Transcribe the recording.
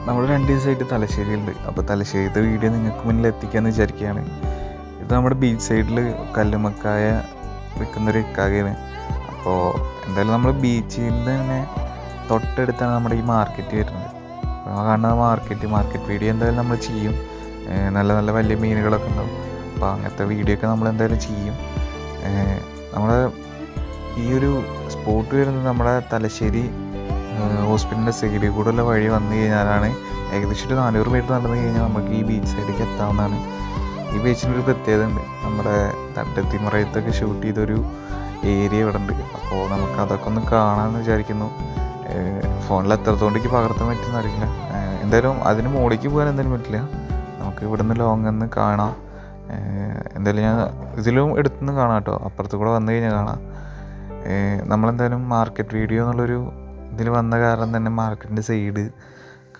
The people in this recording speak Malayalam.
നമ്മൾ 2 ദിവസമായിട്ട് തലശ്ശേരിയിലുണ്ട്. അപ്പോൾ തലശ്ശേരിത്തെ വീഡിയോ നിങ്ങൾക്ക് മുന്നിൽ എത്തിക്കാമെന്ന് വിചാരിക്കുകയാണ്. ഇത് നമ്മുടെ ബീച്ച് സൈഡിൽ കല്ലുമ്മക്കായ വിൽക്കുന്നൊരു ഇക്കാകയാണ്. അപ്പോൾ എന്തായാലും നമ്മൾ ബീച്ചിൽ തന്നെ തൊട്ടടുത്താണ് നമ്മുടെ ഈ മാർക്കറ്റ് വരുന്നത്. അപ്പോൾ കാണുന്ന മാർക്കറ്റ് വീഡിയോ എന്തായാലും നമ്മൾ ചെയ്യും. നല്ല നല്ല വലിയ മീനുകളൊക്കെ ഉണ്ടാവും. അപ്പോൾ അങ്ങനത്തെ വീഡിയോ ഒക്കെ നമ്മൾ എന്തായാലും ചെയ്യും. നമ്മുടെ ഈ ഒരു സ്പോട്ട് വരുന്നത് നമ്മുടെ തലശ്ശേരി ഹോസ്പിറ്റലിൻ്റെ സൈഡിൽ കൂടെയുള്ള വഴി വന്നു കഴിഞ്ഞാലാണ് ഏകദേശം ഒരു 400 മീറ്റർ നടന്നു കഴിഞ്ഞാൽ നമുക്ക് ഈ ബീച്ച് സൈഡിലേക്ക് എത്താവുന്നതാണ്. ഈ ബീച്ചിനൊരു പ്രത്യേകത ഉണ്ട്. നമ്മുടെ തട്ടത്തിമറയത്തൊക്കെ ഷൂട്ട് ചെയ്തൊരു ഏരിയ ഇവിടെ ഉണ്ട്. അപ്പോൾ നമുക്ക് അതൊക്കെ ഒന്ന് കാണാമെന്ന് വിചാരിക്കുന്നു. ഫോണിൽ എത്രത്തോണ്ടേക്ക് പകർത്താൻ പറ്റുമെന്ന് അറിയില്ല. എന്തായാലും അതിന് മുകളിലേക്ക് പോകാൻ എന്തായാലും പറ്റില്ല. നമുക്ക് ഇവിടെ നിന്ന് ലോങ്ങിൽ നിന്ന് കാണാം. എന്തായാലും ഞാൻ ഇതിലും എടുത്തുനിന്ന് കാണാം കേട്ടോ. അപ്പുറത്ത് കൂടെ വന്നു കഴിഞ്ഞാൽ കാണാം. നമ്മളെന്തായാലും മാർക്കറ്റ് വീഡിയോ എന്നുള്ളൊരു ഇതിൽ വന്ന കാരണം തന്നെ മാർക്കറ്റിൻ്റെ സൈഡ്